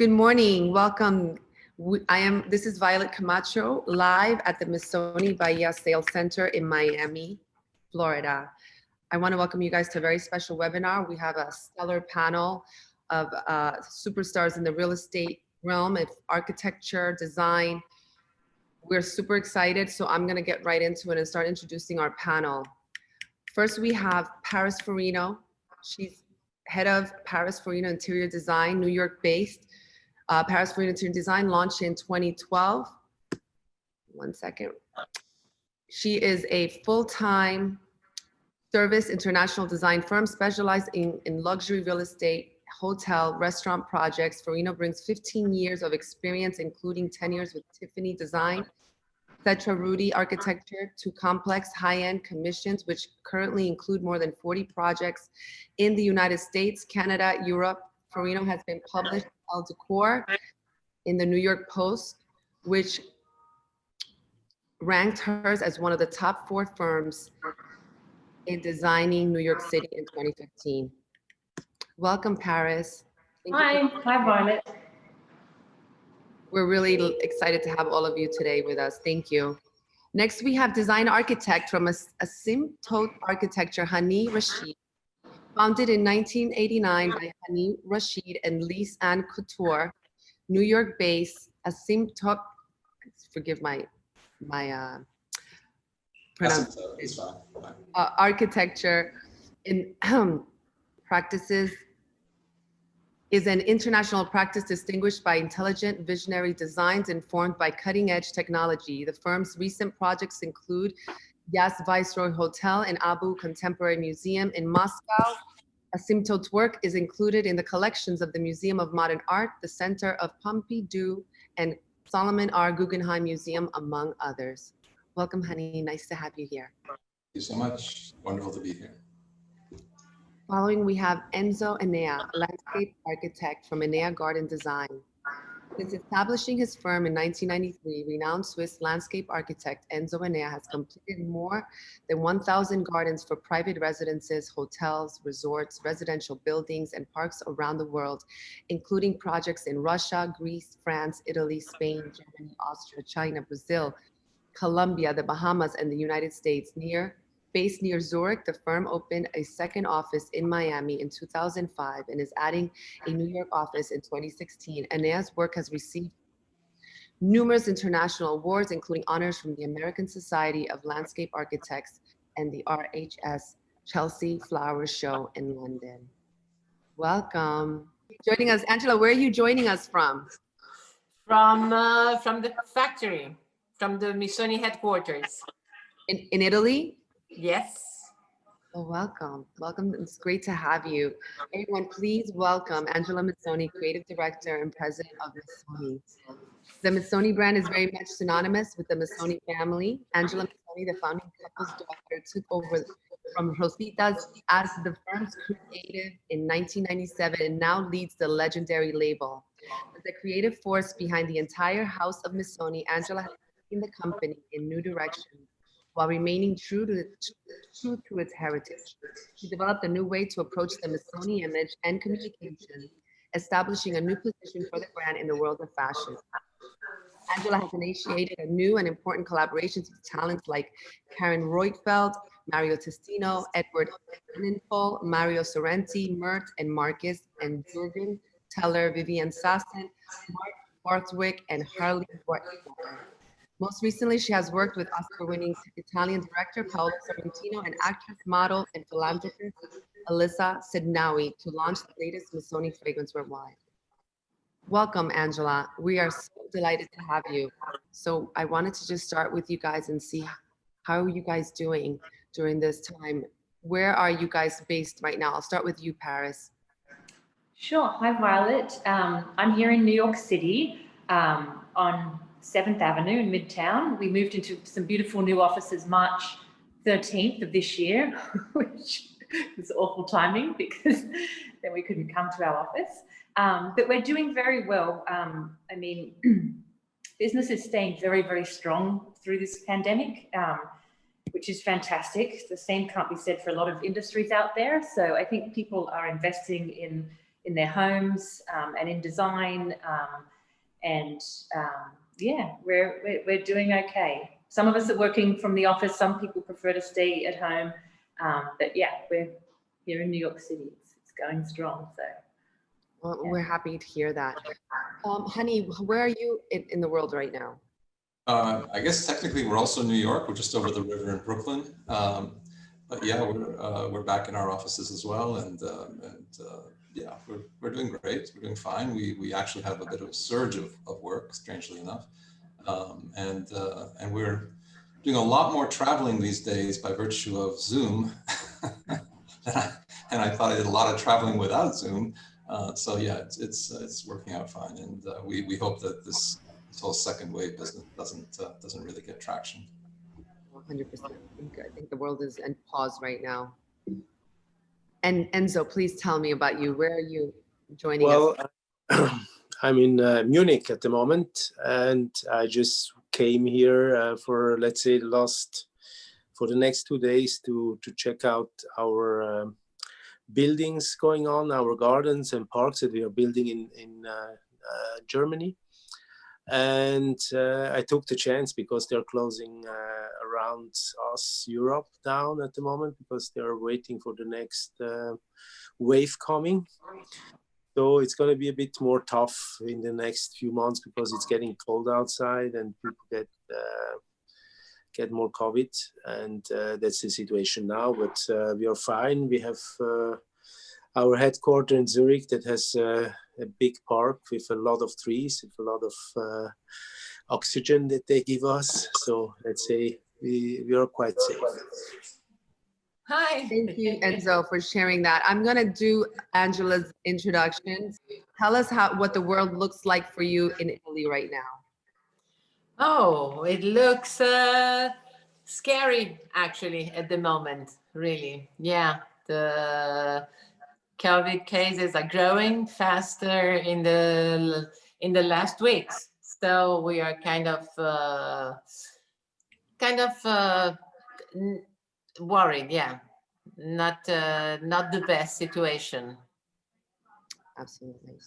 Good morning. Welcome. This is Violet Camacho, live at the Missoni Baia Sales Center in Miami, Florida. I want to welcome you guys to a very special webinar. We have a stellar panel of superstars in the real estate realm of architecture, design. We're super excited, so I'm going to get right into it and start introducing our panel. First, we have Paris Forino. She's head of Paris Forino Interior Design, New York based. Paris Forino Interior Design launched in 2012. One second. She is a full-time service international design firm specializing in luxury real estate, hotel, restaurant projects. Forino brings 15 years of experience, including 10 years with Tiffany Design, Cetra Rudy Architecture, to complex high-end commissions, which currently include more than 40 projects in the United States, Canada, Europe. Forino has been published El Decor in the New York Post, which ranked hers as one of the top 4 firms in designing New York City in 2015. Welcome, Paris. Hi, Violet. We're really excited to have all of you today with us. Thank you. Next, we have design architect from Asymptote Architecture, Hani Rashid. Founded in 1989 by Hani Rashid and Lise Ann Couture, New York-based Asymptote, forgive my pronunciation, architecture in practices is an international practice distinguished by intelligent visionary designs informed by cutting-edge technology. The firm's recent projects include Yas Viceroy Hotel and Abu Contemporary Museum in Moscow. Asymptote's work is included in the collections of the Museum of Modern Art, the Center of Pompidou, and Solomon R. Guggenheim Museum, among others. Welcome, Hani. Nice to have you here. Thank you so much. Wonderful to be here. Following, we have Enzo Enea, landscape architect from Enea Garden Design. Since establishing his firm in 1993, renowned Swiss landscape architect Enzo Enea has completed more than 1,000 gardens for private residences, hotels, resorts, residential buildings, and parks around the world, including projects in Russia, Greece, France, Italy, Spain, Germany, Austria, China, Brazil, Colombia, the Bahamas, and the United States. Based near Zurich, the firm opened a second office in Miami in 2005 and is adding a New York office in 2016. Enea's work has received numerous international awards, including honors from the American Society of Landscape Architects and the RHS Chelsea Flower Show in London. Welcome. Joining us, Angela, where are you joining us from? From the factory, from the Missoni headquarters. In Italy? Yes. Oh, welcome. Welcome. It's great to have you. Everyone, please welcome Angela Missoni, Creative Director and President of Missoni. The Missoni brand is very much synonymous with the Missoni family. Angela Missoni, the founding couple's daughter, took over from Rositas as the firm's creative in 1997 and now leads the legendary label. As the creative force behind the entire house of Missoni, Angela has taken the company in new directions while remaining true to its heritage. She developed a new way to approach the Missoni image and communication, establishing a new position for the brand in the world of fashion. Angela has initiated a new and important collaborations with talents like Karen Roitfeld, Mario Testino, Edward Ninfol, Mario Sorrenti, Mert and Marcus, and Jürgen Teller, Vivian Sasson, Mark Barthwick, and Harley Bartner. Most recently, she has worked with Oscar-winning Italian director Paolo Sorrentino and actress, model, and philanthropist Alyssa Sednawi to launch the latest Missoni fragrance worldwide. Welcome, Angela. We are so delighted to have you. So I wanted to just start with you guys and see how are you guys doing during this time. Where are you guys based right now? I'll start with you, Paris. Sure. Hi, Violet. I'm here in New York City on 7th Avenue in Midtown. We moved into some beautiful new offices March 13th of this year, which was awful timing because then we couldn't come to our office. But we're doing very well. I mean, business is staying very, very strong through this pandemic, which is fantastic. The same can't be said for a lot of industries out there. So I think people are investing in in their homes and in design. And yeah, we're doing okay. Some of us are working from the office. Some people prefer to stay at home. But yeah, we're here in New York City. It's going strong. So Well, yeah. we're happy to hear that. Hani, where are you in the world right now? I guess technically we're also in New York. We're just over the river in Brooklyn. But yeah, we're back in our offices as well, and yeah, we're doing great. We're doing fine. We actually have a bit of a surge of work, strangely enough, and we're doing a lot more traveling these days by virtue of Zoom. And I thought I did a lot of traveling without Zoom. So yeah, it's working out fine, and we hope that this whole second wave doesn't really get traction. 100%. I think the world is in pause right now. And Enzo, please tell me about you. Where are you joining us? Well, I'm in Munich at the moment, and I just came here for, let's say, for the next 2 days to check out our buildings going on, our gardens and parks that we are building in Germany. And I took the chance because they're closing around us, Europe, down at the moment because they're waiting for the next wave coming. So it's going to be a bit more tough in the next few months because it's getting cold outside and people get more COVID, and that's the situation now. But we are fine. We have our headquarters in Zurich that has a big park with a lot of trees, with a lot of oxygen that they give us. So let's say we are quite safe. Hi. Thank you, Enzo, for sharing that. I'm going to do Angela's introductions. Tell us what the world looks like for you in Italy right now. Oh, it looks scary actually at the moment, really. Yeah, the COVID cases are growing faster in the last weeks. So we are kind of worried, yeah. Not the best situation. Absolutely.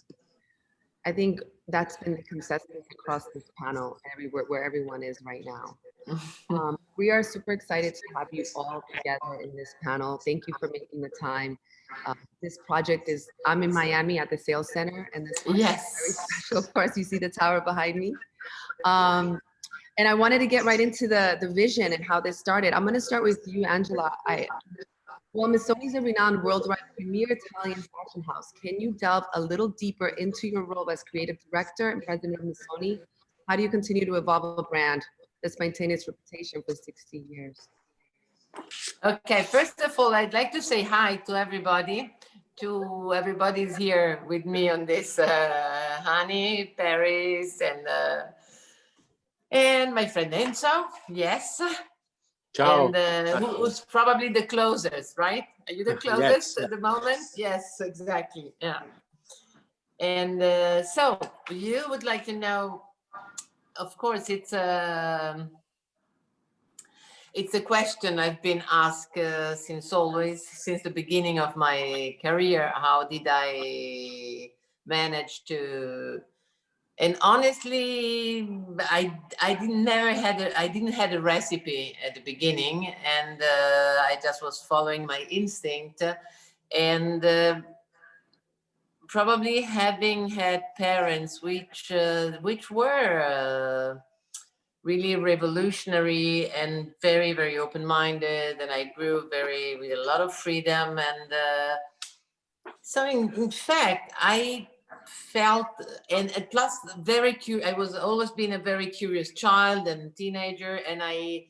I think that's been the consensus across this panel, everywhere where everyone is right now. We are super excited to have you all together in this panel. Thank you for making the time. This project is, I'm in Miami at the Sales Center, and this project Yes. is very special. Of course, you see the tower behind me. And I wanted to get right into the vision and how this started. I'm going to start with you, Angela. Well, Missoni is a renowned worldwide premier Italian fashion house. Can you delve a little deeper into your role as creative director and president of Missoni? How do you continue to evolve a brand that's maintained its reputation for 60 years? Okay, first of all, I'd like to say hi to everybody. Everybody's here with me on this, Hani, Paris, and my friend Enzo, yes. Ciao. And who's probably the closest, right? Are you the closest Yes. at the moment? Yes, exactly, yeah. And so you would like to know, of course, it's a question I've been asked since the beginning of my career. How did I manage to? And honestly, I didn't have a recipe at the beginning, and I just was following my instinct, and probably having had parents which were really revolutionary and very, very open-minded, and I grew with a lot of freedom, and so in fact I felt, and plus very curious. I was always been a very curious child and teenager, and I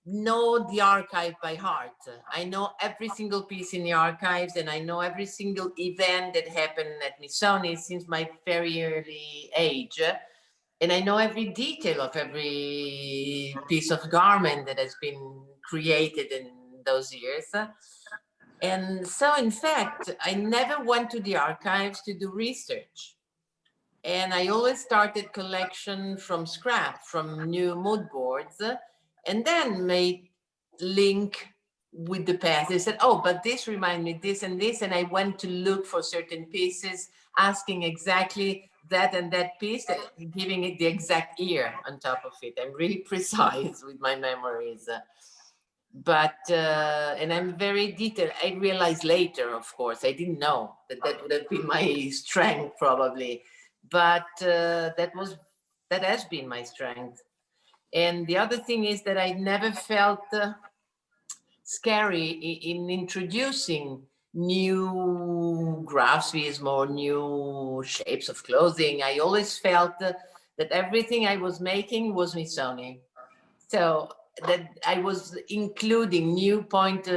know the archive by heart. I know every single piece in the archives, and I know every single event that happened at Missoni since my very early age. And I know every detail of every piece of garment that has been created in those years. And so, in fact, I never went to the archives to do research. And I always started collection from scrap, from new mood boards, and then made link with the past. They said, oh, but this reminds me this and this. And I went to look for certain pieces, asking exactly that and that piece, giving it the exact year on top of it. I'm really precise with my memories. And I'm very detailed. I realized later, of course, I didn't know that that would have been my strength probably, but that has been my strength. And the other thing is that I never felt scary in introducing new graphism or new shapes of clothing. I always felt that everything I was making was Missoni. So that I was including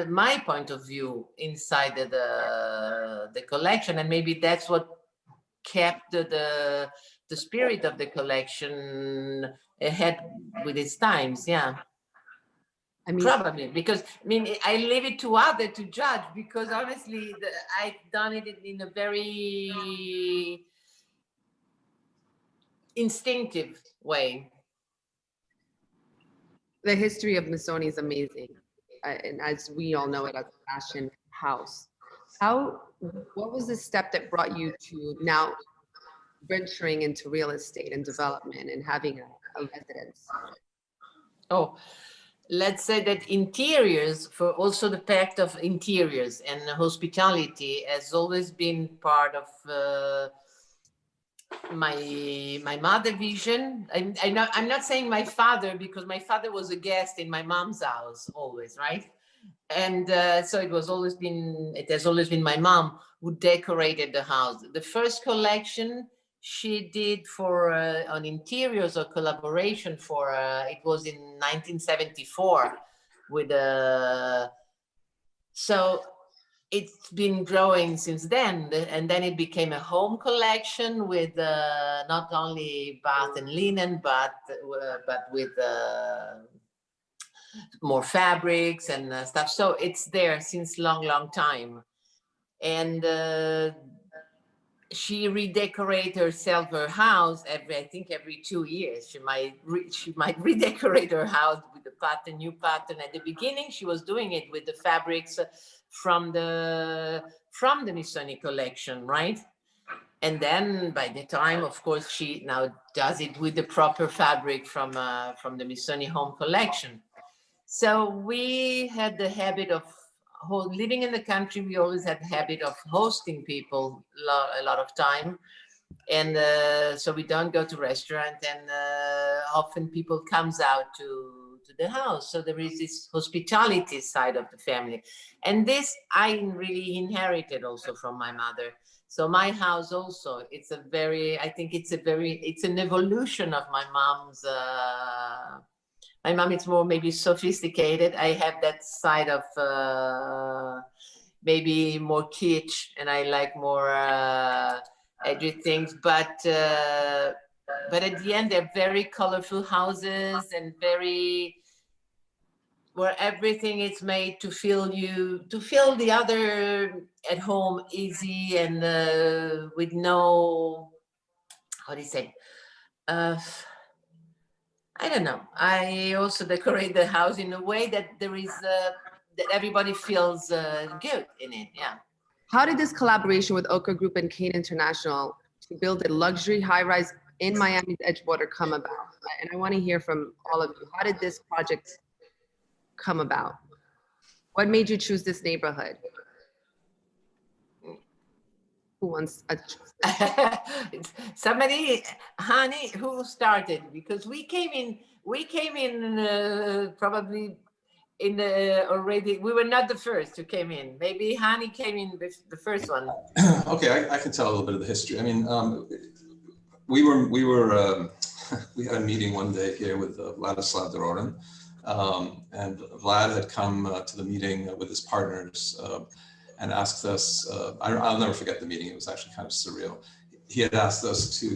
my point of view inside the collection, and maybe that's what kept the spirit of the collection ahead with its times. Yeah. I mean, Probably because I leave it to others to judge, because honestly I've done it in a very instinctive way. the history of Missoni is amazing. And as we all know it as a fashion house. What was the step that brought you to now venturing into real estate and development and having a residence? Oh, let's say that interiors, for also the pact of interiors and hospitality, has always been part of my mother vision. I'm not saying my father, because my father was a guest in my mom's house always, right? And so it has always been my mom who decorated the house. The first collection she did for on interiors or collaboration for it was in 1974 with so it's been growing since then, and then it became a home collection with not only bath and linen, but with more fabrics and stuff. So it's there since long time. And she redecorate herself, her house every 2 years. She might redecorate her house with a new pattern. At the beginning, she was doing it with the fabrics from the Missoni collection, right? And then by the time, of course, she now does it with the proper fabric from the Missoni home collection. So we had the habit of living in the country. We always had the habit of hosting people a lot of time. And so we don't go to restaurants, and often people comes out to the house. So there is this hospitality side of the family. And this I really inherited also from my mother. So my house also, it's an evolution of my mom's. My mom is more maybe sophisticated. I have that side of maybe more kitsch, and I like more edgy things. But at the end, they're very colorful houses, and where everything is made to feel the other at home easy, and with no, how do you say? I don't know. I also decorate the house in a way that there is that everybody feels good in it. Yeah. How did this collaboration with Oka Group and Kane International to build a luxury high-rise in Miami's Edgewater come about? And I want to hear from all of you. How did this project come about? What made you choose this neighborhood? Who wants a somebody, Hani, who started? Because we came in probably in the already. We were not the first who came in. Maybe Hani came in the first one. Okay, I can tell a little bit of the history. I mean, we had a meeting one day here with Vladislav Dororin, and Vlad had come to the meeting with his partners and asked us. I'll never forget the meeting. It was actually kind of surreal. He had asked us to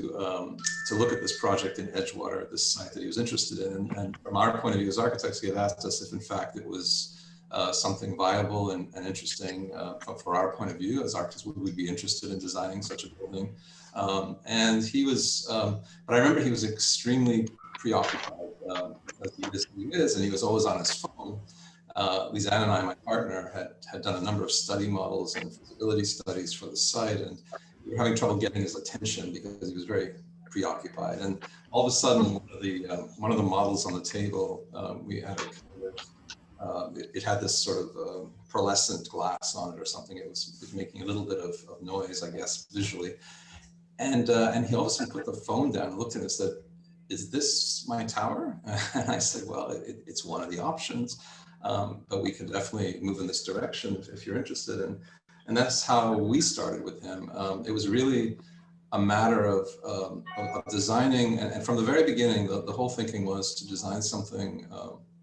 look at this project in Edgewater, this site that he was interested in, and from our point of view as architects, he had asked us if, in fact, it was something viable and interesting for our point of view as architects. Would we be interested in designing such a building? And he was, but I remember he was extremely preoccupied as he is, and he was always on his phone. Lisanne and I, my partner, had done a number of study models and feasibility studies for the site, and we were having trouble getting his attention because he was very preoccupied. And all of a sudden, one of the models on the table, we had a kind of, it had this sort of pearlescent glass on it or something. It was making a little bit of noise, I guess, visually. And he all of a sudden put the phone down and looked at it and said, "Is this my tower?" And I said, "Well, it's one of the options, but we could definitely move in this direction if you're interested." And that's how we started with him. It was really a matter of designing, and from the very beginning, the whole thinking was to design something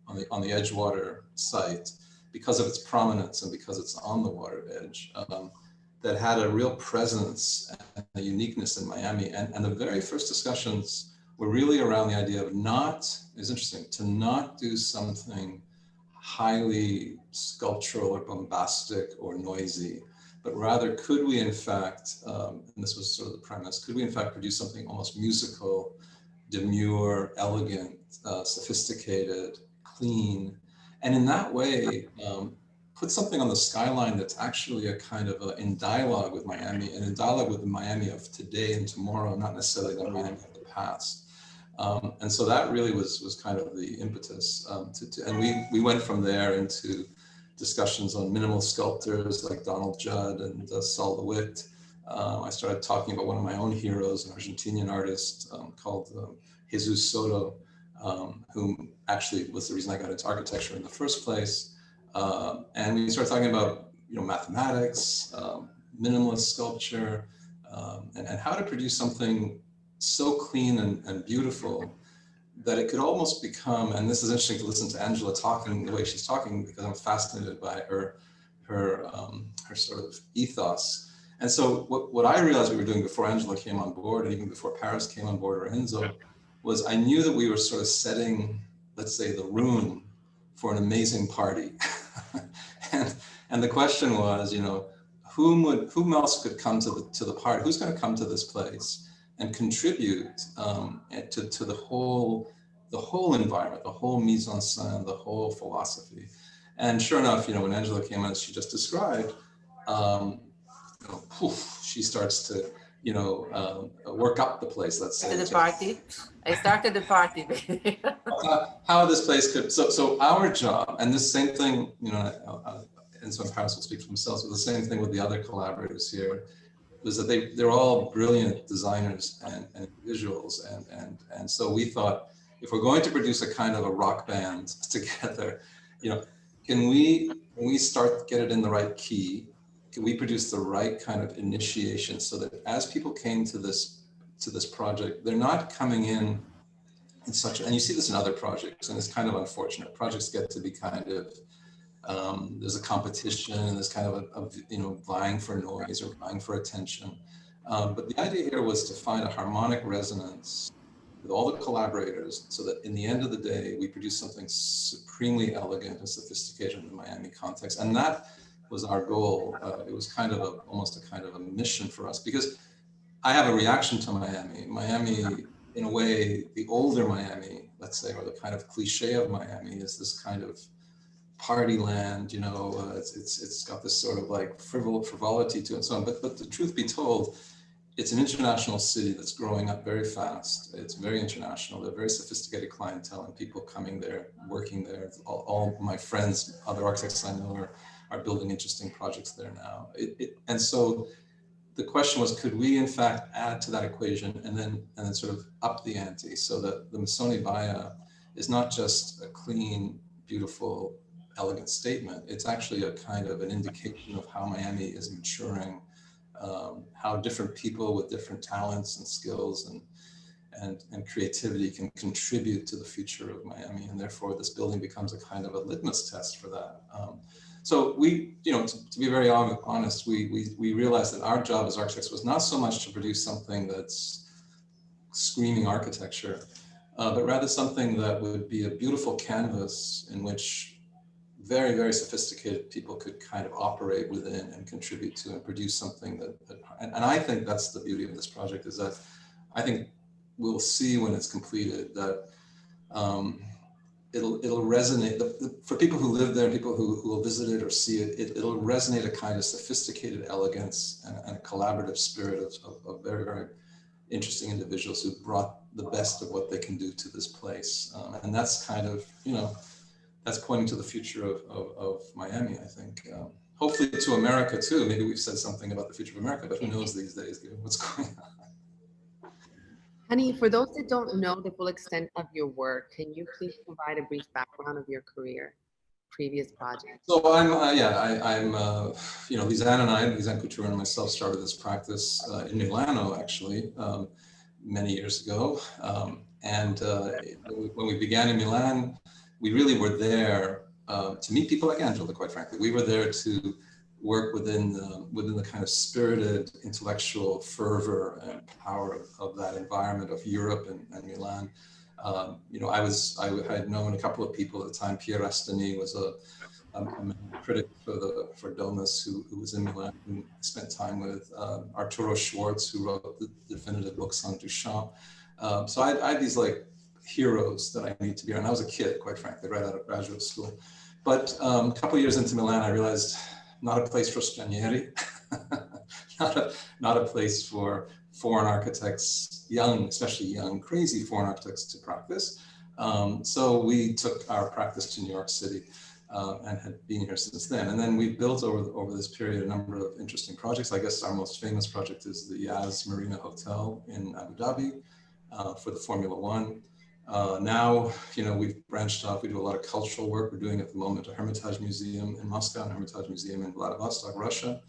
on the Edgewater site because of its prominence and because it's on the water edge. That had a real presence and a uniqueness in Miami. And the very first discussions were really around the idea of it's interesting, to not do something highly sculptural or bombastic or noisy, but rather could we in fact, and this was sort of the premise, could we in fact produce something almost musical, demure, elegant, sophisticated, clean, and in that way, put something on the skyline that's actually a kind of in dialogue with Miami and in dialogue with the Miami of today and tomorrow, not necessarily the Miami of the past. And so that really was kind of the impetus. And we went from there into discussions on minimal sculptors like Donald Judd and Sol DeWitt. I started talking about one of my own heroes, an Argentinian artist called Jesus Soto, who actually was the reason I got into architecture in the first place. And we started talking about, mathematics, minimalist sculpture, and how to produce something so clean and beautiful that it could almost become, and this is interesting to listen to Angela talking the way she's talking, because I'm fascinated by her sort of ethos. And so what I realized we were doing before Angela came on board, and even before Paris came on board, or Enzo, was I knew that we were sort of setting, let's say, the room for an amazing party. and the question was, whom else could come to the party? Who's going to come to this place and contribute to the whole environment, the whole mise en scène, the whole philosophy? And sure enough, when Angela came in, as she just described, she starts to work up the place, let's say. I started the party. How this place could, so our job, and this same thing, and so Paris will speak for themselves, but the same thing with the other collaborators here, was that they're all brilliant designers and individuals. And so we thought, if we're going to produce a kind of a rock band together, can we get it in the right key? Can we produce the right kind of initiation so that as people came to this project, they're not coming in such, and you see this in other projects, and it's kind of unfortunate. Projects get to be kind of, there's a competition, and there's kind of a vying for noise or vying for attention. But the idea here was to find a harmonic resonance with all the collaborators so that in the end of the day, we produce something supremely elegant and sophisticated in the Miami context. And that was our goal. It was kind of almost a kind of a mission for us, because I have a reaction to Miami. Miami, in a way, the older Miami, let's say, or the kind of cliche of Miami, is this kind of party land. It's got this sort of like frivolity to it and so on. But the truth be told, it's an international city that's growing up very fast. It's very international. They're very sophisticated clientele and people coming there, working there. All my friends, other architects I know, are building interesting projects there now. And so the question was, could we in fact add to that equation and then sort of up the ante so that the Missoni Baia is not just a clean, beautiful, elegant statement. It's actually a kind of an indication of how Miami is maturing, how different people with different talents and skills and creativity can contribute to the future of Miami. And therefore this building becomes a kind of a litmus test for that. So we, to be very honest, we realized that our job as architects was not so much to produce something that's screaming architecture, but rather something that would be a beautiful canvas in which very, very sophisticated people could kind of operate within and contribute to and produce something and I think that's the beauty of this project, is that I think we'll see when it's completed that it'll resonate for people who live there, people who will visit it or see it. It'll resonate a kind of sophisticated elegance and a collaborative spirit of very, very interesting individuals who brought the best of what they can do to this place. And that's kind of, that's pointing to the future of Miami, I think. Hopefully to America too. Maybe we've said something about the future of America, but who knows these days, given what's going on. Hani, for those that don't know the full extent of your work, can you please provide a brief background of your career, previous projects? So Lisanne Couture and myself started this practice in Milano, actually, many years ago. When we began in Milan, we really were there to meet people like Angela, quite frankly. We were there to work within the kind of spirited intellectual fervor and power of that environment of Europe and Milan. I had known a couple of people at the time. Pierre Astani was a critic for Domus who was in Milan, who I spent time with. Arturo Schwartz, who wrote the definitive books on Duchamp. So I had these like heroes that I need to be around. I was a kid, quite frankly, right out of graduate school. But a couple of years into Milan, I realized not a place for stranieri, not a place for foreign architects, especially young, crazy foreign architects to practice. So we took our practice to New York City and had been here since then. And then we built over this period a number of interesting projects. I guess our most famous project is the Yas Marina Hotel in Abu Dhabi for the Formula One. Now, we've branched off. We do a lot of cultural work. We're doing at the moment a Hermitage Museum in Moscow, and a Hermitage Museum in Vladivostok, Russia,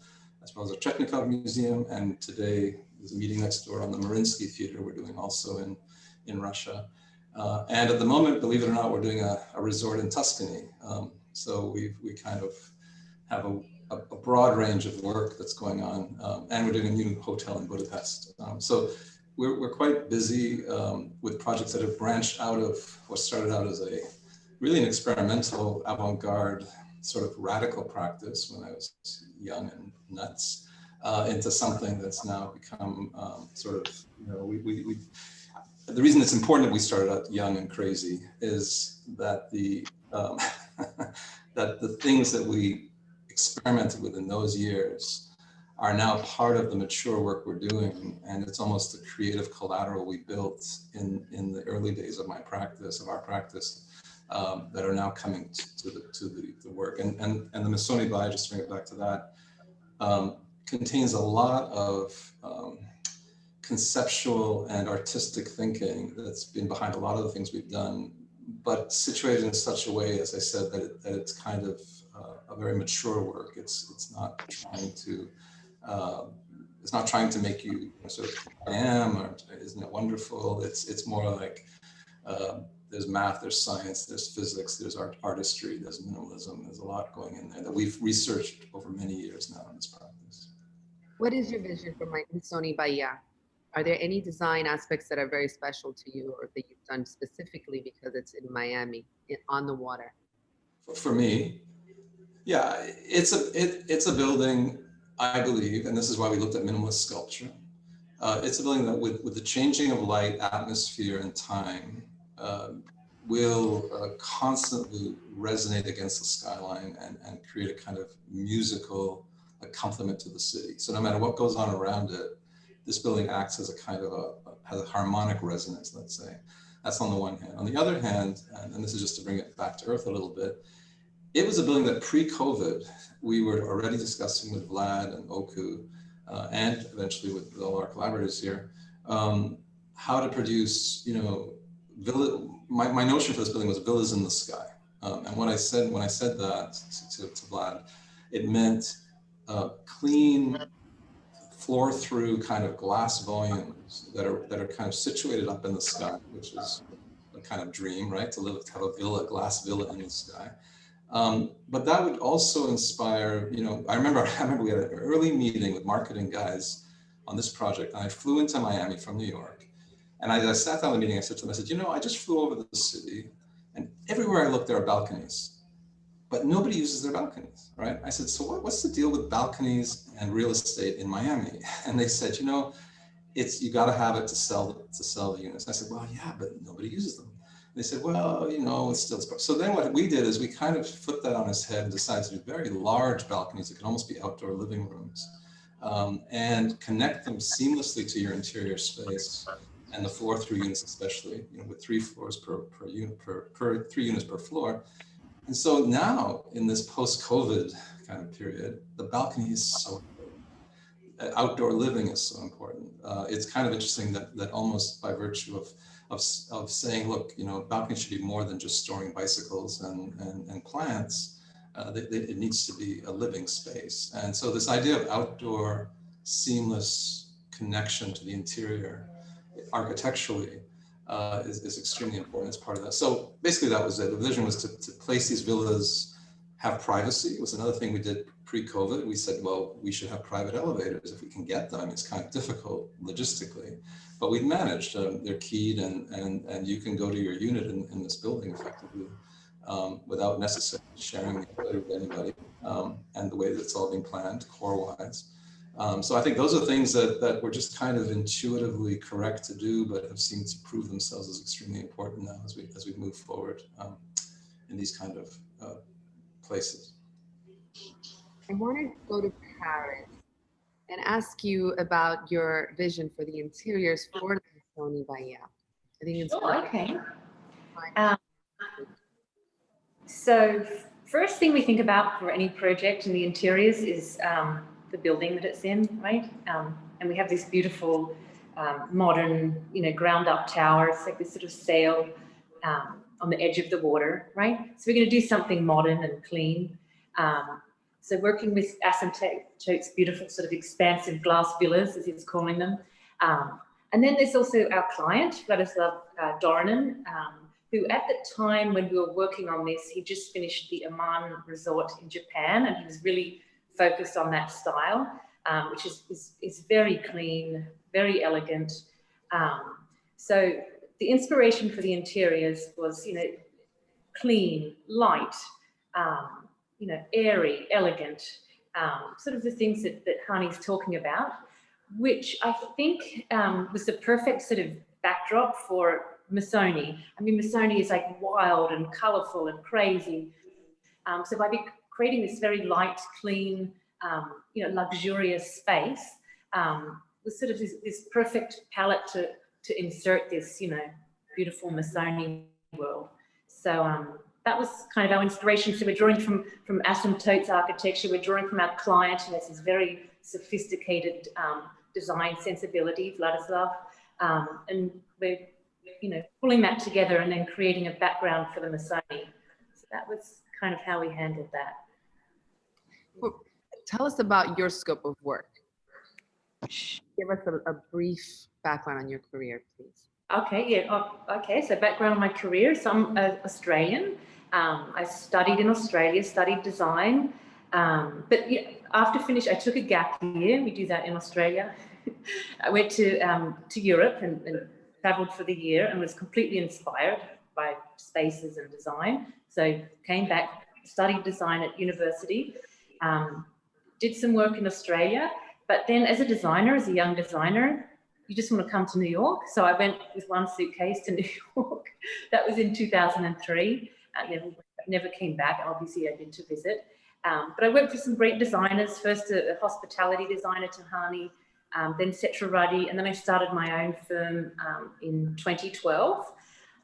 as well as a Chechnikov Museum. And today there's a meeting next door on the Mariinsky Theater we're doing also in Russia. And at the moment, believe it or not, we're doing a resort in Tuscany. So we kind of have a broad range of work that's going on. And we're doing a new hotel in Budapest. So we're quite busy with projects that have branched out of what started out as really an experimental avant-garde sort of radical practice when I was young and nuts into something that's now become sort of, the reason it's important that we started out young and crazy is that that the things that we experimented with in those years are now part of the mature work we're doing, and it's almost the creative collateral we built in the early days of our practice, that are now coming to the work. And the Missoni Baia, just to bring it back to that, contains a lot of conceptual and artistic thinking that's been behind a lot of the things we've done, but situated in such a way, as I said, that it's kind of a very mature work. It's not trying to make you sort of I am, or isn't it wonderful? It's more like there's math, there's science, there's physics, there's artistry, there's minimalism. There's a lot going in there that we've researched over many years now in this practice. What is your vision for Missoni Baia? Are there any design aspects that are very special to you, or that you've done specifically because it's in Miami, on the water? For me, yeah, it's a building, I believe, and this is why we looked at minimalist sculpture. It's a building that with the changing of light, atmosphere, and time, will constantly resonate against the skyline and create a kind of musical accompaniment to the city. So no matter what goes on around it, this building acts as a kind of has a harmonic resonance, let's say. That's on the one hand. On the other hand, and this is just to bring it back to earth a little bit, it was a building that pre-COVID, we were already discussing with Vlad and Oku, and eventually with all our collaborators here, how to produce, my notion for this building was villas in the sky. And when I said that to Vlad, it meant clean, floor through kind of glass volumes that are kind of situated up in the sky, which is a kind of dream, right? To have a glass villa in the sky. But that would also inspire, I remember we had an early meeting with marketing guys on this project, and I flew into Miami from New York. And I sat down in the meeting, I said to them, I just flew over the city, and everywhere I look, there are balconies. But nobody uses their balconies, right? I said, so what's the deal with balconies and real estate in Miami? And they said, you got to have it to sell the units. And I said, well, yeah, but nobody uses them. They said, well, you know, it's still. So then what we did is we kind of flipped that on his head and decided to do very large balconies that could almost be outdoor living rooms, and connect them seamlessly to your interior space and the floor-through units, especially, you know, with 3 floors per unit, per 3 units per floor. And so now in this post-COVID kind of period, the balcony is so important. Outdoor living is so important. It's kind of interesting that almost by virtue of saying, look, you know, balcony should be more than just storing bicycles and plants. It needs to be a living space. And so this idea of outdoor seamless connection to the interior architecturally is extremely important as part of that. So basically that was it. The vision was to place these villas, have privacy. It was another thing we did pre-COVID. We said, well, we should have private elevators if we can get them. It's kind of difficult logistically, but we've managed. They're keyed and you can go to your unit in this building effectively without necessarily sharing the ability with anybody, and the way that it's all being planned core-wise. So I think those are things that were just kind of intuitively correct to do, but have seemed to prove themselves as extremely important now as we move forward in these kind of places. I want to go to Paris and ask you about your vision for the interiors for the Missoni Baia. I think it's Sure, okay. So first thing we think about for any project in the interiors is the building that it's in, right? And we have this beautiful modern, you know, ground up tower. It's like this sort of sail on the edge of the water, right? So we're going to do something modern and clean. So working with Asymptote's beautiful sort of expansive glass villas, as he's calling them. And then there's also our client, Vladislav Dorinan, who at the time when we were working on this, he just finished the Aman resort in Japan, and he was really focused on that style, which is very clean, very elegant. So the inspiration for the interiors was, you know, clean, light, you know, airy, elegant, sort of the things that Hani's talking about, which I think was the perfect sort of backdrop for Missoni. I mean, Missoni is like wild and colorful and crazy. So by creating this very light, clean, you know, luxurious space, was sort of this perfect palette to insert this, you know, beautiful Missoni world. So that was kind of our inspiration. So we're drawing from Asymptote's architecture. We're drawing from our client, who has this very sophisticated design sensibility, Vladislav, and we're, you know, pulling that together and then creating a background for the Missoni. So that was kind of how we handled that. Well, tell us about your scope of work. Give us a brief background on your career, please. Okay, yeah, okay, so background on my career. So I'm Australian. I studied in Australia, studied design, but yeah, after finish, I took a gap year. We do that in Australia. I went to Europe and traveled for the year and was completely inspired by spaces and design. So came back, studied design at university, did some work in Australia, but then as a designer, as a young designer, you just want to come to New York. So I went with one suitcase to New York. That was in 2003. I never came back. Obviously, I did to visit. But I worked with some great designers, first a hospitality designer to Hani, then Setra Ruddy, and then I started my own firm in 2012.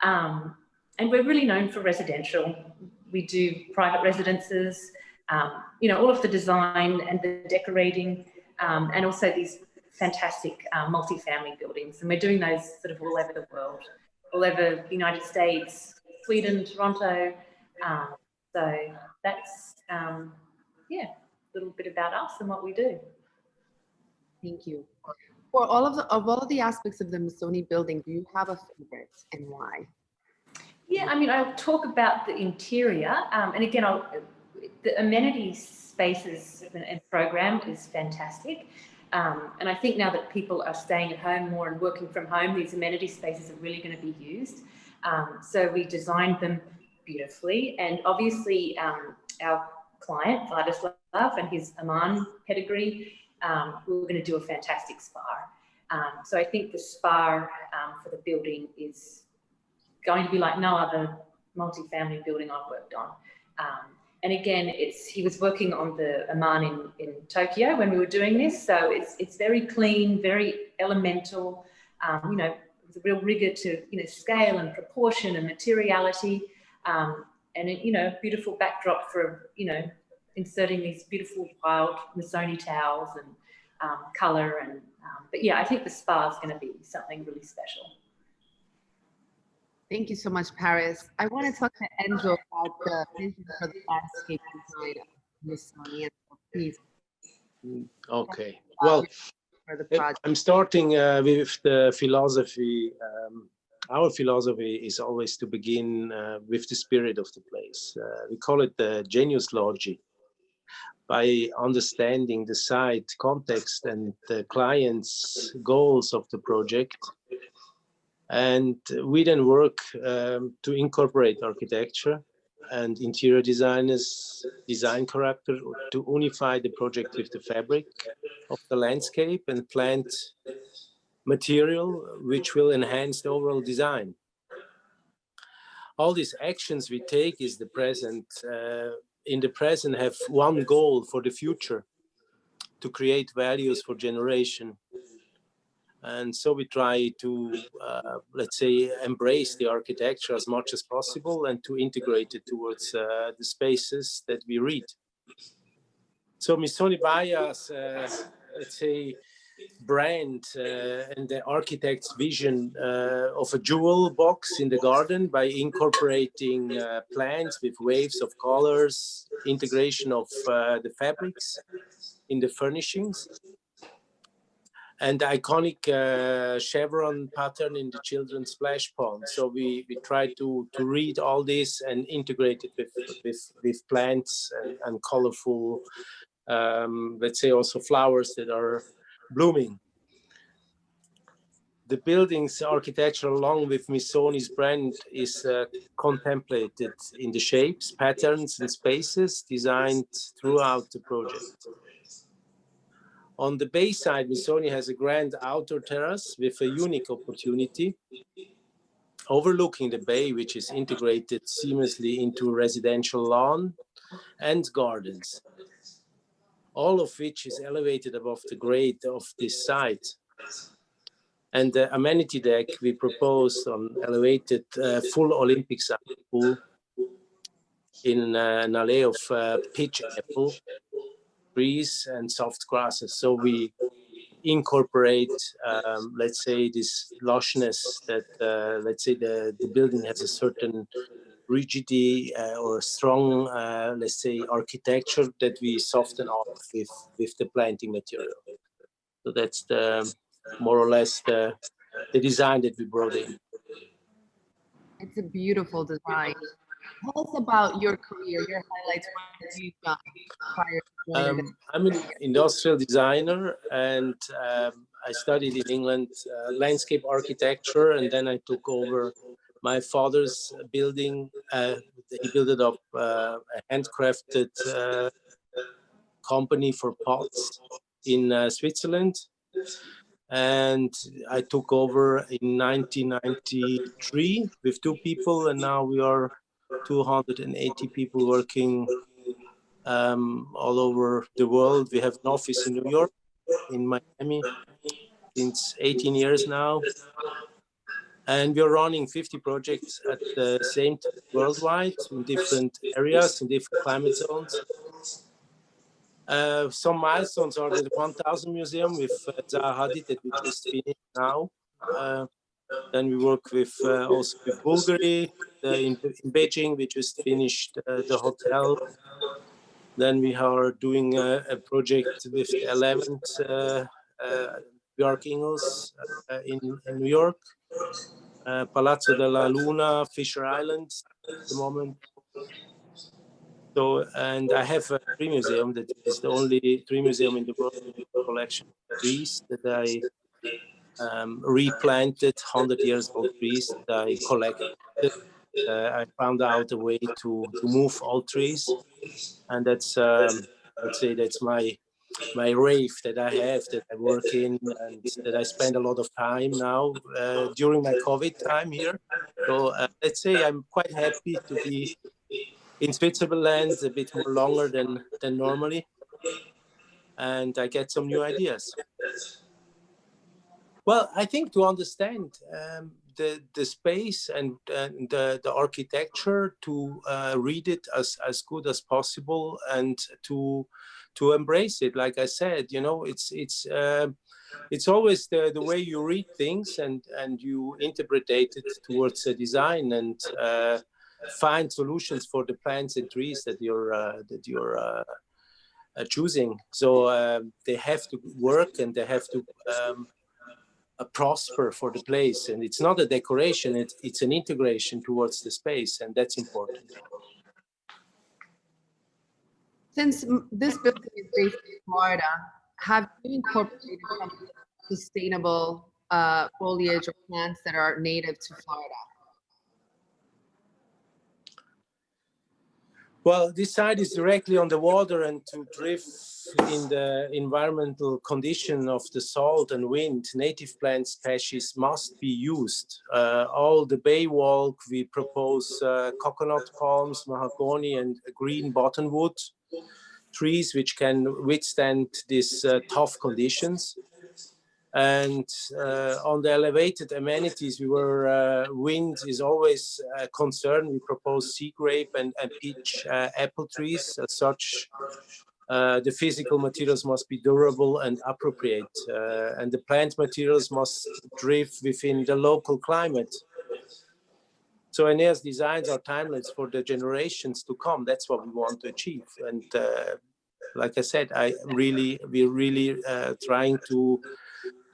And we're really known for residential. We do private residences, you know, all of the design and the decorating, and also these fantastic multi-family buildings. And we're doing those sort of all over the world, all over the United States, Sweden, Toronto. So that's, yeah, a little bit about us and what we do. Thank you. For all of the aspects of the Missoni building, do you have a favorite and why? Yeah, I mean, I'll talk about the interior, and again, the amenity spaces and program is fantastic. And I think now that people are staying at home more and working from home, these amenity spaces are really going to be used. So we designed them beautifully, and obviously our client, Vladislav, and his Aman pedigree, we were going to do a fantastic spa. So I think the spa for the building is going to be like no other multifamily building I've worked on. And again, he was working on the Aman in Tokyo when we were doing this. So it's very clean, very elemental, you know, with a real rigor to, you know, scale and proportion and materiality. And it, you know, beautiful backdrop for, you know, inserting these beautiful wild Missoni towels and color. And but yeah, I think the spa is going to be something really special. Thank you so much, Paris. I want to talk to Enzo about the vision for the landscape design of Missoni. Please. Okay. Well, For the project. I'm starting with the philosophy. Our philosophy is always to begin with the spirit of the place. We call it the genius logi. By understanding the site context and the client's goals of the project. And we then work to incorporate architecture and interior designers, design character to unify the project with the fabric of the landscape and plant material, which will enhance the overall design. All these actions we take is the present. In the present have one goal for the future, to create values for generation. And so we try to, let's say, embrace the architecture as much as possible and to integrate it towards the spaces that we read. So Missoni Baia's, let's say, brand and the architect's vision of a jewel box in the garden by incorporating plants with waves of colors, integration of the fabrics in the furnishings, and the iconic chevron pattern in the children's splash pond. So we try to read all this and integrate it with plants and colorful, let's say, also flowers that are blooming. The building's architecture, along with Missoni's brand, is contemplated in the shapes, patterns, and spaces designed throughout the project. On the bay side, Missoni has a grand outdoor terrace with a unique opportunity overlooking the bay, which is integrated seamlessly into residential lawn and gardens, all of which is elevated above the grade of this site. And the amenity deck we proposed on elevated full Olympic size pool in an alley of pitch apple trees and soft grasses. So we incorporate, let's say, this lushness that, let's say, the building has a certain rigidity or strong, let's say, architecture that we soften up with the planting material. So that's the more or less the design that we brought in. It's a beautiful design. Tell us about your career, your highlights, what you've done prior to joining this. I'm an industrial designer, and I studied in England landscape architecture, and then I took over my father's building. He built up a handcrafted company for pots in Switzerland. And I took over in 1993 with 2 people, and now we are 280 people working all over the world. We have an office in New York, in Miami, since 18 years now. And we're running 50 projects at the same time worldwide in different areas, in different climate zones. Some milestones are the 1000 Museum with Zaha Hadid that we just finished now. Then we work with also with Bulgari in Beijing. We just finished the hotel. Then we are doing a project with the 11th Archangels in New York. Palazzo della Luna, Fisher Island at the moment. So, and I have a tree museum that is the only tree museum in the world with a collection of trees that I replanted, 100 years old trees that I collected. I found out a way to move all trees, and that's let's say that's my my rave that I have, that I work in, and that I spend a lot of time now during my COVID time here. So let's say I'm quite happy to be in Switzerland a bit more longer than normally, and I get some new ideas. Well, I think to understand the space and the architecture, to read it as good as possible, and to embrace it. Like I said, you know, it's always the way you read things and you interpret it towards a design, and find solutions for the plants and trees that you're choosing. So they have to work, and they have to prosper for the place, and it's not a decoration, it's an integration towards the space, and that's important. Since this building is based in Florida, have you incorporated some sustainable foliage or plants that are native to Florida? Well, this site is directly on the water, and to thrive in the environmental condition of the salt and wind, native plant species must be used. All the bay walk, we propose coconut palms, mahogany, and green bottomwood trees, which can withstand these tough conditions. And on the elevated amenities, wind is always a concern. We propose sea grape and peach apple trees. As such, the physical materials must be durable and appropriate, and the plant materials must thrive within the local climate. So Enea's designs are timeless for the generations to come. That's what we want to achieve. And like I said, we're really trying to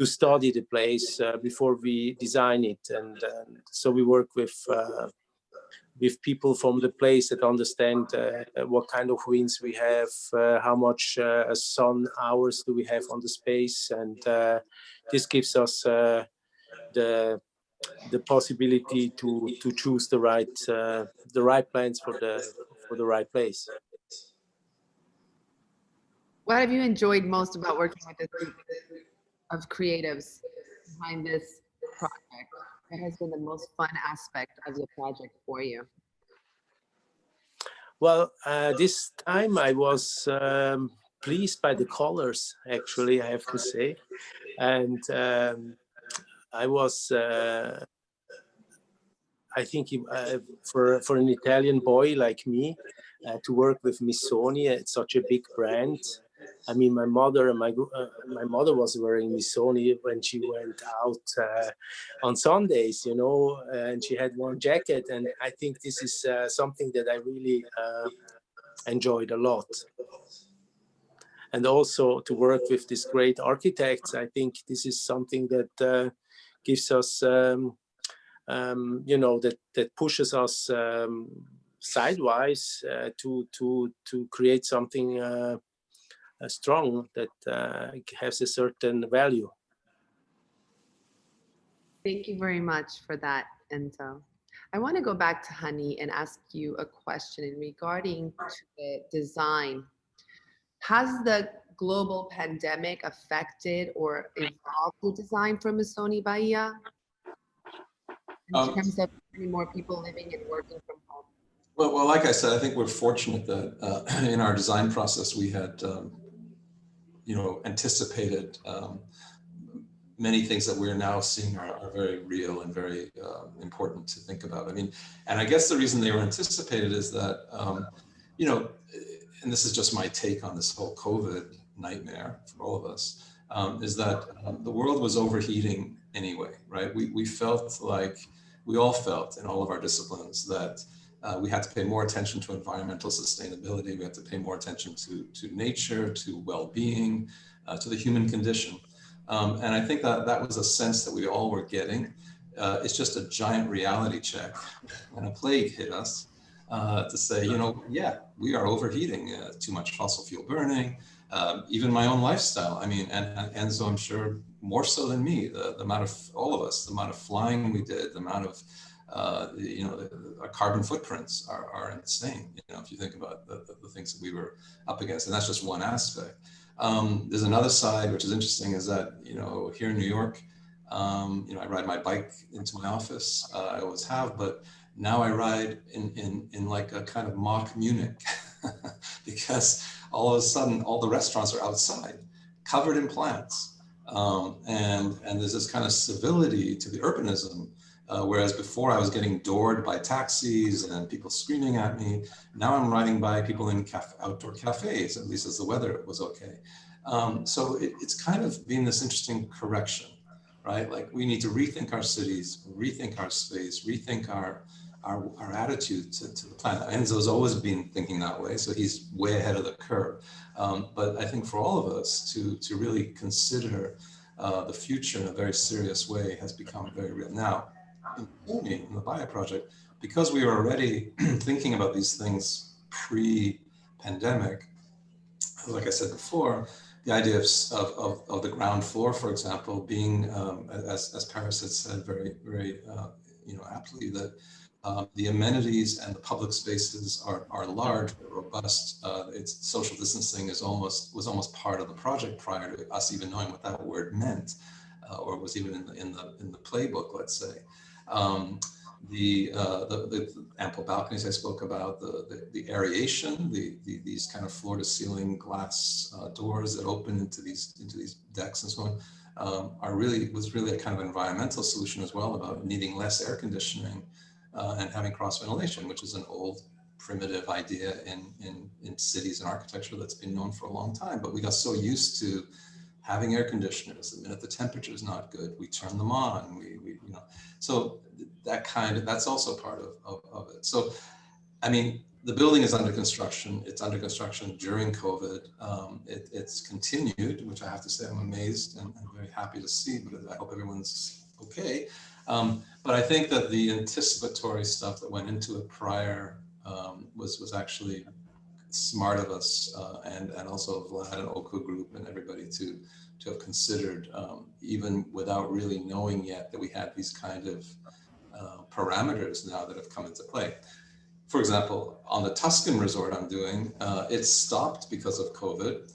study the place before we design it, and so we work with people from the place that understand what kind of winds we have, how much sun hours do we have on the space, and this gives us the possibility to choose the right plants for the right place. What have you enjoyed most about working with this group of creatives behind this project? What has been the most fun aspect of the project for you? Well, this time I was pleased by the colors, actually, I have to say. And I was, I think for an Italian boy like me, to work with Missoni, it's such a big brand. I mean, my mother was wearing Missoni when she went out on Sundays, you know, and she had one jacket. And I think this is something that I really enjoyed a lot. And also to work with these great architects, I think this is something that gives us, you know, that pushes us sidewise to create something strong that has a certain value. Thank you very much for that, Enzo. I want to go back to Hani and ask you a question regarding to the design. Has the global pandemic affected or evolved the design for Missoni Baia in terms of more people living and working from home? Well, like I said, I think we're fortunate that in our design process we had, you know, anticipated many things that we're now seeing are very real and very important to think about. I mean, and I guess the reason they were anticipated is that, you know, and this is just my take on this whole COVID nightmare for all of us, is that the world was overheating anyway, right? We felt like, we all felt in all of our disciplines that we had to pay more attention to environmental sustainability. We had to pay more attention to nature, to well-being, to the human condition. And I think that was a sense that we all were getting. It's just a giant reality check when a plague hit us to say, you know, yeah, we are overheating, too much fossil fuel burning, even my own lifestyle. I mean, and Enzo, I'm sure more so than me, the amount of, all of us, the amount of flying we did, the amount of, you know, our carbon footprints are insane. You know, if you think about the things that we were up against, and that's just one aspect. There's another side, which is interesting, is that, here in New York, I ride my bike into my office. I always have, but now I ride in like a kind of mock Munich because all of a sudden all the restaurants are outside, covered in plants. And there's this kind of civility to the urbanism, whereas before I was getting doored by taxis and people screaming at me. Now I'm riding by people in outdoor cafes, at least as the weather was okay. So it's kind of been this interesting correction, right? Like we need to rethink our cities, rethink our space, rethink our attitude to the planet. Enzo's always been thinking that way, so he's way ahead of the curve. But I think for all of us to really consider the future in a very serious way has become very real. Now, in the Baia project, because we were already thinking about these things pre-pandemic, like I said before, the idea of the ground floor, for example, being, as Paris had said very, very, aptly, that the amenities and the public spaces are large, robust. It's social distancing was almost part of the project prior to us even knowing what that word meant, or was even in the playbook, let's say. The ample balconies I spoke about, the aeration, these kind of floor to ceiling glass doors that open into these decks and so on, was really a kind of environmental solution as well, about needing less air conditioning and having cross ventilation, which is an old primitive idea in cities and architecture that's been known for a long time. But we got so used to having air conditioners, the minute the temperature is not good, we turn them on. So that's also part of it. So, I mean, the building is under construction. It's under construction during COVID. It's continued, which I have to say I'm amazed and very happy to see, because I hope everyone's okay. But I think that the anticipatory stuff that went into it prior was actually smart of us, and also Vlad and Oku Group and everybody to have considered, even without really knowing yet that we had these kind of parameters now that have come into play. For example, on the Tuscan resort I'm doing, it stopped because of COVID.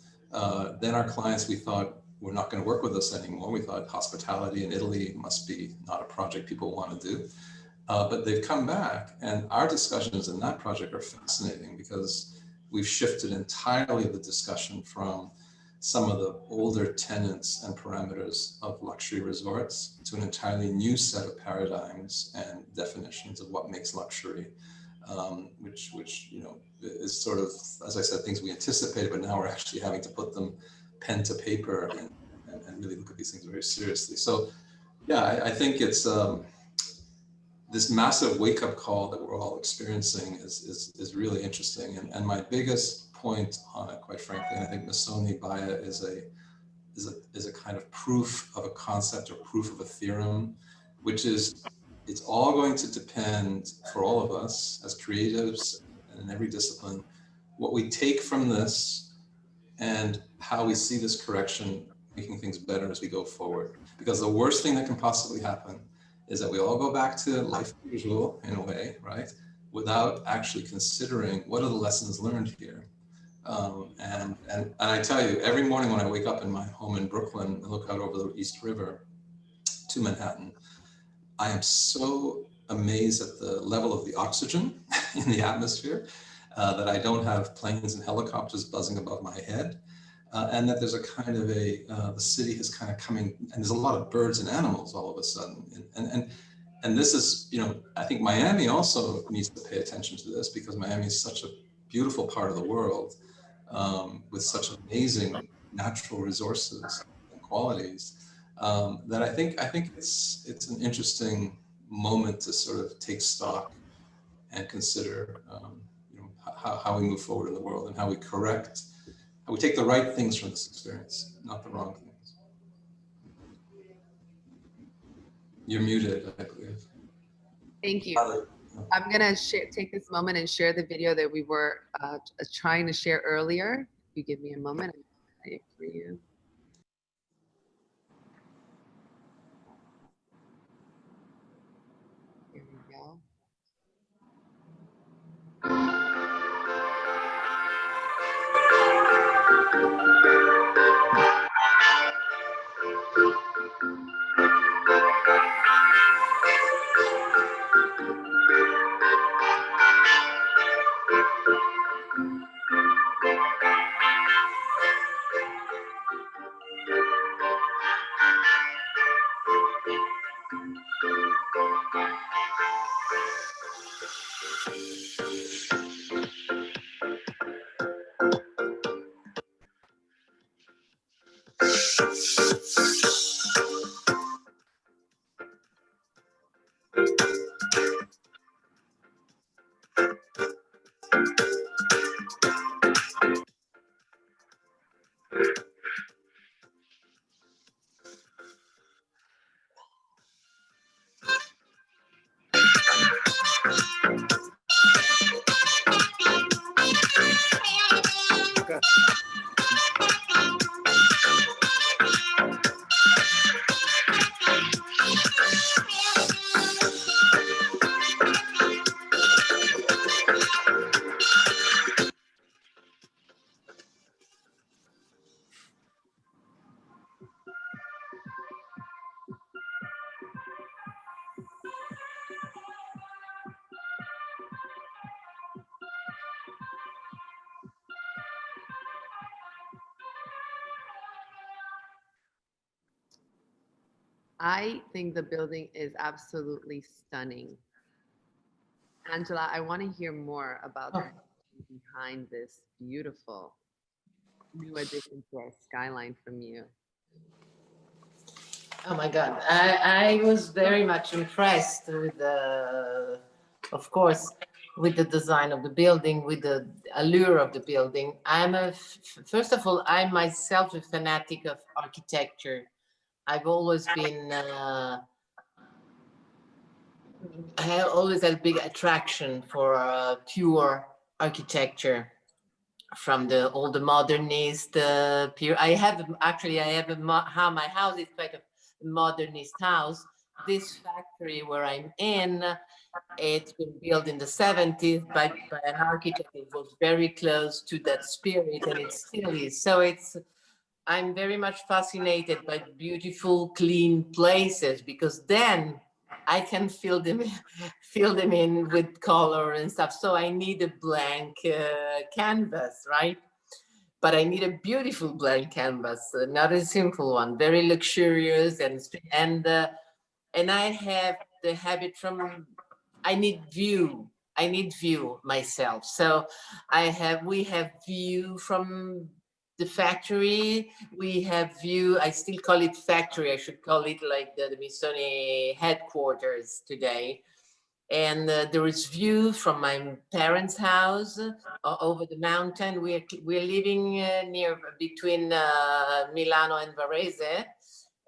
Then our clients, we thought, were not going to work with us anymore. We thought hospitality in Italy must be not a project people want to do. But they've come back, and our discussions in that project are fascinating, because we've shifted entirely the discussion from some of the older tenets and parameters of luxury resorts to an entirely new set of paradigms and definitions of what makes luxury, which is sort of, as I said, things we anticipated, but now we're actually having to put them pen to paper and really look at these things very seriously. So yeah, I think it's this massive wake-up call that we're all experiencing is really interesting. And my biggest point on it, quite frankly, and I think Missoni Baia is a kind of proof of a concept or proof of a theorem, which is it's all going to depend for all of us as creatives and in every discipline, what we take from this and how we see this correction making things better as we go forward. Because the worst thing that can possibly happen is that we all go back to life as usual in a way, right? Without actually considering what are the lessons learned here. And I tell you, every morning when I wake up in my home in Brooklyn and look out over the East River to Manhattan, I am so amazed at the level of the oxygen in the atmosphere, that I don't have planes and helicopters buzzing above my head. And that there's a kind of the city is kind of coming, and there's a lot of birds and animals all of a sudden. And this is, I think Miami also needs to pay attention to this, because Miami is such a beautiful part of the world, with such amazing natural resources and qualities, that I think it's an interesting moment to sort of take stock and consider, how we move forward in the world and how we take the right things from this experience, not the wrong things. You're muted, I believe. Thank you. I'm gonna take this moment and share the video that we were trying to share earlier. If you give me a moment, I'm gonna play it for you. Here we go. I think the building is absolutely stunning. Angela, I want to hear more about the behind this beautiful new addition to our skyline from you. Oh my God, I was very much impressed with the, of course, with the design of the building, with the allure of the building. First of all, I'm myself a fanatic of architecture. I've always been, I have always had a big attraction for pure architecture, from all the modernist period. I have how my house is quite a modernist house. This factory where I'm in, it's been built in the 70s by an architect. It was very close to that spirit, and it still is. So I'm very much fascinated by beautiful, clean places, because then I can fill them in with color and stuff. So I need a blank canvas, right? But I need a beautiful blank canvas, not a simple one, very luxurious and I have the habit from, I need view. I need view myself. So we have view from the factory. We have view, I still call it factory. I should call it like the Missoni headquarters today. And there is view from my parents' house over the mountain. We're living near between Milano and Varese,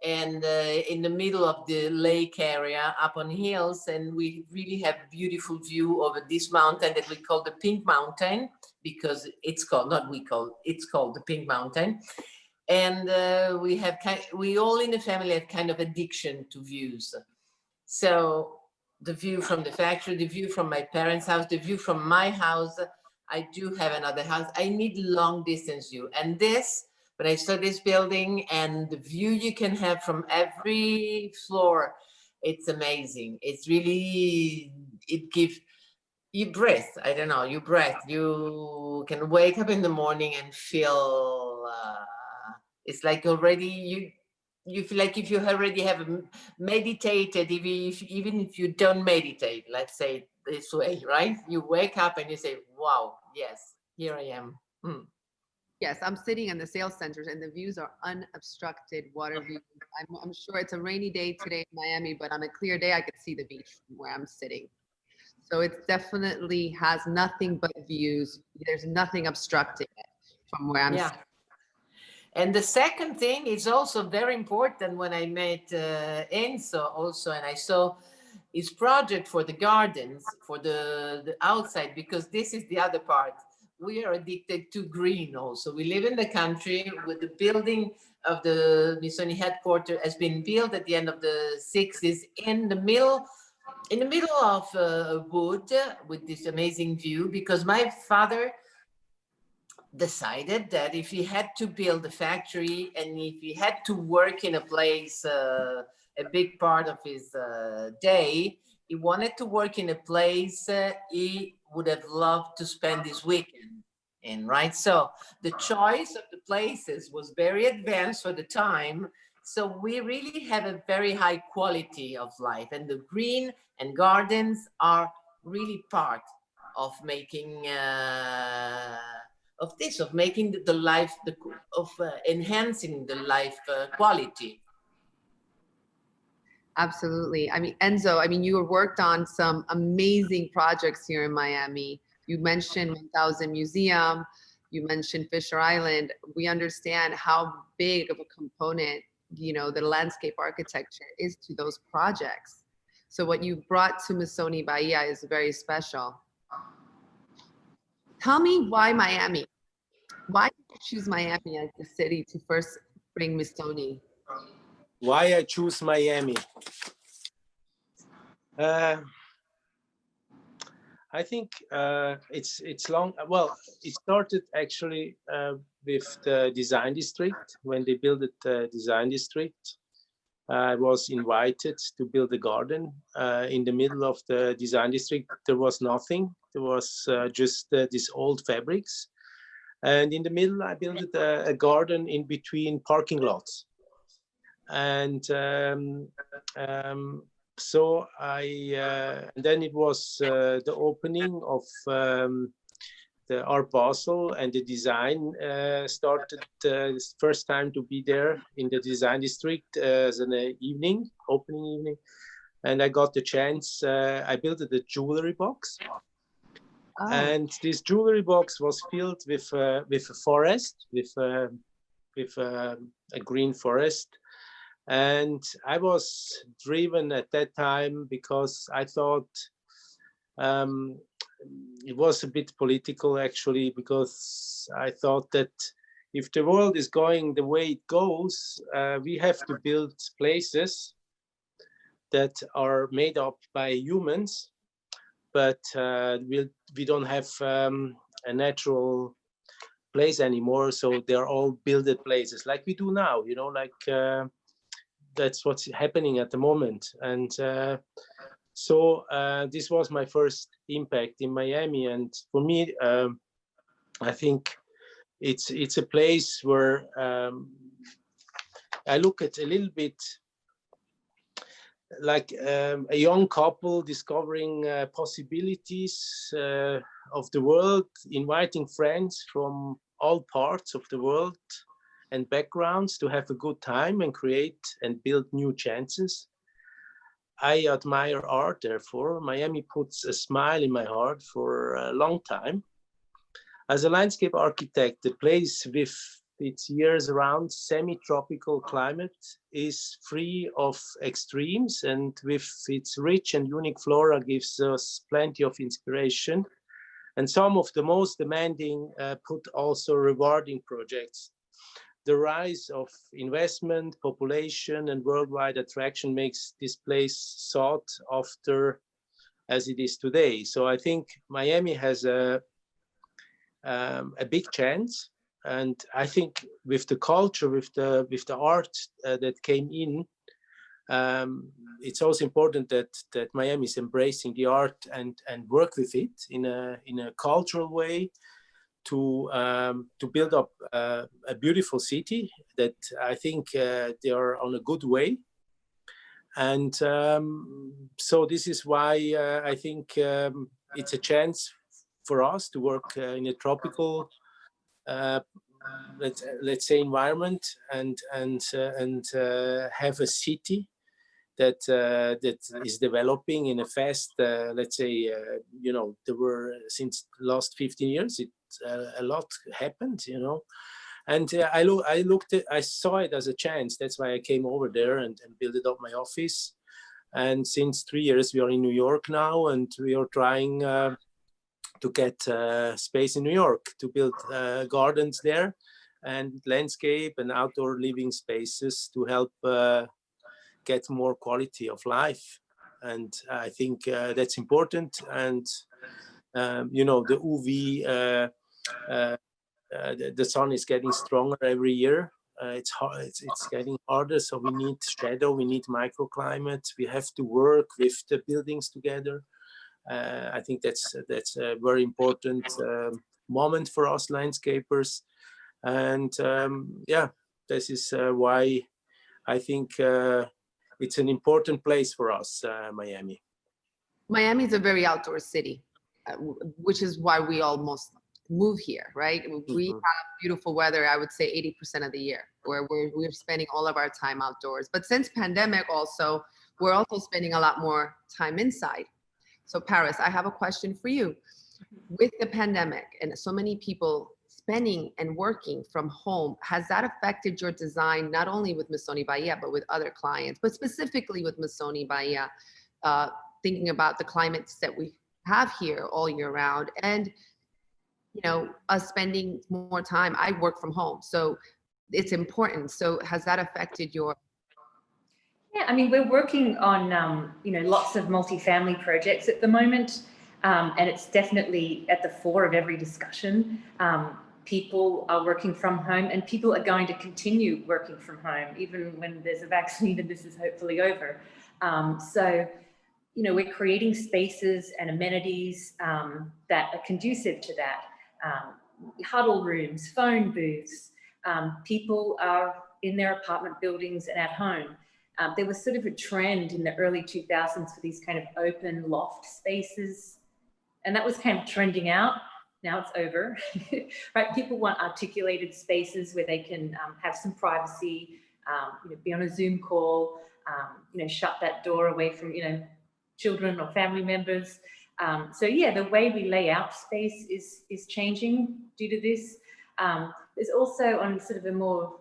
and in the middle of the lake area, up on hills, and we really have beautiful view over this mountain that we call the Pink Mountain, because it's called, not we call, it's called the Pink Mountain. And we all in the family have kind of addiction to views. So the view from the factory, the view from my parents' house, the view from my house. I do have another house. I need long distance view. And this, when I saw this building and the view you can have from every floor, it's amazing. It's really, it gives you breath. I don't know, you breath. You can wake up in the morning and feel, it's like already you feel like if you already have meditated, even if you don't meditate, let's say it this way, right? You wake up and you say, wow, yes, here I am. Yes, I'm sitting in the sales centers and the views are unobstructed water views. I'm sure it's a rainy day today in Miami, but on a clear day, I could see the beach from where I'm sitting. So it definitely has nothing but views. There's nothing obstructing it from where I'm sitting. And the second thing is also very important. When I met Enzo also, and I saw his project for the gardens, for the outside, because this is the other part. We are addicted to green also. We live in the country with the building of the Missoni headquarters has been built at the end of the 60s in the middle of wood, with this amazing view, because my father decided that if he had to build a factory and if he had to work in a place a big part of his day, he wanted to work in a place he would have loved to spend his weekend in, right? So the choice of the places was very advanced for the time. So we really have a very high quality of life, and the green and gardens are really part of making of making the life of enhancing the life quality. Absolutely. I mean, Enzo, I mean, you worked on some amazing projects here in Miami. You mentioned 1000 Museum, you mentioned Fisher Island. We understand how big of a component, you know, the landscape architecture is to those projects. So what you brought to Missoni Baia is very special. Tell me why Miami? Why did you choose Miami as the city to first bring Missoni? Why I choose Miami? I think it's long. Well, it started actually with the design district. When they built the design district, I was invited to build a garden in the middle of the design district. There was nothing. There was just these old fabrics, and in the middle, I built a garden in between parking lots. And so then it was the opening of the Art Basel, and the design started first time to be there in the design district as an opening evening. And I got the chance, I built a jewelry box. Oh. And this jewelry box was filled with a forest, with a green forest. And I was driven at that time because I thought it was a bit political, actually, because I thought that if the world is going the way it goes, we have to build places that are made up by humans, but we don't have a natural place anymore. So they're all builded places like we do now, you know, like that's what's happening at the moment. And so this was my first impact in Miami. And for me, I think it's a place where I look at a little bit like a young couple discovering possibilities of the world, inviting friends from all parts of the world and backgrounds to have a good time and create and build new chances. I admire art, therefore. Miami puts a smile in my heart for a long time. As a landscape architect, the place with its years-round semi-tropical climate is free of extremes, and with its rich and unique flora gives us plenty of inspiration. And some of the most demanding, but also rewarding projects. The rise of investment, population, and worldwide attraction makes this place sought after as it is today. So I think Miami has a big chance, and I think with the culture, with the art that came in, it's also important that Miami is embracing the art and work with it in a cultural way to build up a beautiful city that I think they are on a good way. And so this is why I think it's a chance for us to work in a tropical, let's say, environment, and have a city that is developing in a fast, let's say, you know, there were since the last 15 years, a lot happened, you know. And I saw it as a chance. That's why I came over there and built up my office. And since 3 years, we are in New York now, and we are trying to get space in New York to build gardens there and landscape and outdoor living spaces to help get more quality of life. And I think that's important. And, you know, the UV, the sun is getting stronger every year. It's hard, it's getting harder. So we need shadow, we need microclimate. We have to work with the buildings together. I think that's a very important moment for us landscapers. And yeah, this is why I think it's an important place for us, Miami. Miami is a very outdoor city. which is why we almost move here, right? We have beautiful weather, I would say 80% of the year, where we're spending all of our time outdoors. But since pandemic also, we're also spending a lot more time inside. So Paris, I have a question for you. With the pandemic and so many people spending and working from home, has that affected your design, not only with Missoni Baia, but with other clients, but specifically with Missoni Baia, thinking about the climates that we have here all year round, and us spending more time? I work from home, so it's important. So has that affected your? Yeah, I mean, we're working on, lots of multifamily projects at the moment, and it's definitely at the fore of every discussion. People are working from home, and people are going to continue working from home, even when there's a vaccine and this is hopefully over. So, we're creating spaces and amenities that are conducive to that. Huddle rooms, phone booths. People are in their apartment buildings and at home. There was sort of a trend in the early 2000s for these kind of open loft spaces, and that was kind of trending out. Now it's over, right? People want articulated spaces where they can have some privacy, be on a Zoom call, shut that door away from, children or family members. So yeah, the way we lay out space is changing due to this. There's also on sort of a more,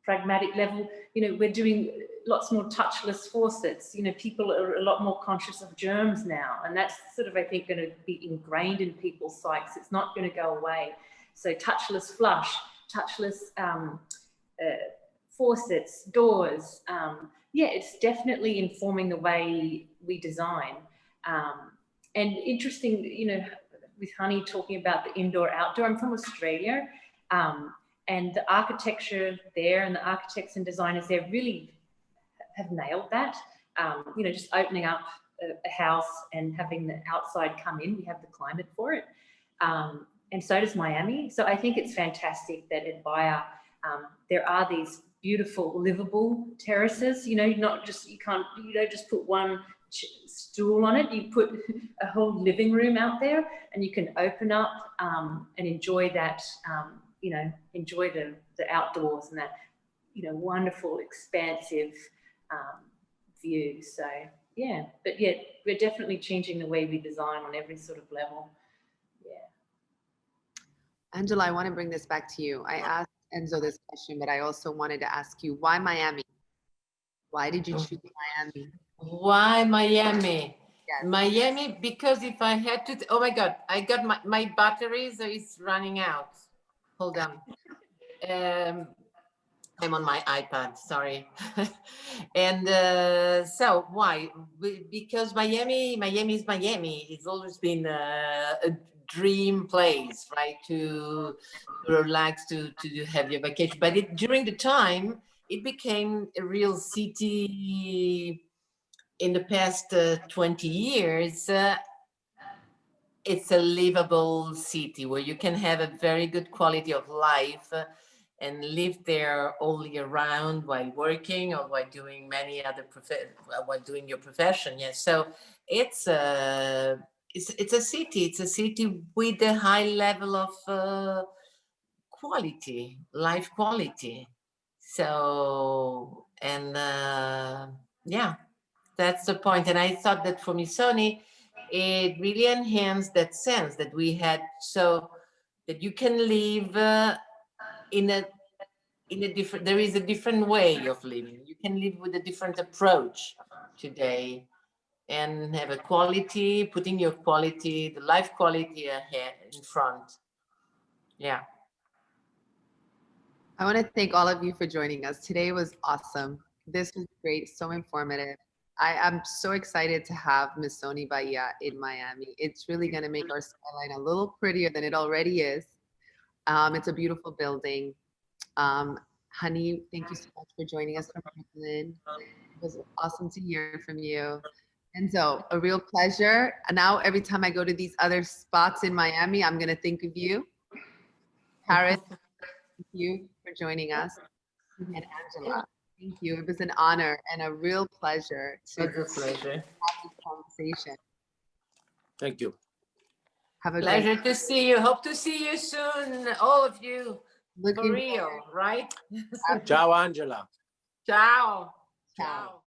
pragmatic level, we're doing lots more touchless faucets. People are a lot more conscious of germs now, and that's sort of, I think, going to be ingrained in people's psyches. It's not going to go away. So touchless flush, touchless faucets, doors. Yeah, it's definitely informing the way we design. And interesting, with Hani talking about the indoor outdoor, I'm from Australia. And the architecture there and the architects and designers there really have nailed that. Just opening up a house and having the outside come in. We have the climate for it. And so does Miami. So I think it's fantastic that at Baia, there are these beautiful livable terraces. You don't just put one stool on it. You put a whole living room out there, and you can open up and enjoy that. Enjoy the outdoors and that, wonderful, expansive view. So, yeah, but yet we're definitely changing the way we design on every sort of level. Yeah. Angela, I want to bring this back to you. I asked Enzo this question, but I also wanted to ask you, why Miami? Why did you choose Miami? Why Miami? Yes. Miami, because if I had to, oh my God, I got my batteries is running out. Hold on. I'm on my iPad, sorry. And so why? Because Miami is Miami. It's always been a dream place, right? To relax, to have your vacation. But during the time, it became a real city. In the past 20 years, it's a livable city where you can have a very good quality of life and live there all year round while working or while doing many other while doing your profession. Yes, so it's a city. It's a city with a high level of quality, life quality. So yeah, that's the point. And I thought that for Missoni, it really enhanced that sense that we had, so that you can live in a different, there is a different way of living. You can live with a different approach today and have a quality, putting your quality, the life quality ahead in front. Yeah. I want to thank all of you for joining us. Today was awesome. This was great, so informative. I am so excited to have Missoni Baia in Miami. It's really going to make our skyline a little prettier than it already is. It's a beautiful building. Hani, thank you so much for joining us from Brooklyn. It was awesome to hear from you. Enzo, a real pleasure. And now every time I go to these other spots in Miami, I'm going to think of you. Paris, thank you for joining us. And Angela, thank you. It was an honor and a real pleasure to It's a pleasure. have this conversation. Thank you. Have a Pleasure great to see you. Hope to see you soon, all of you. For looking real, right? Ciao, Angela. Ciao. Ciao. Ciao.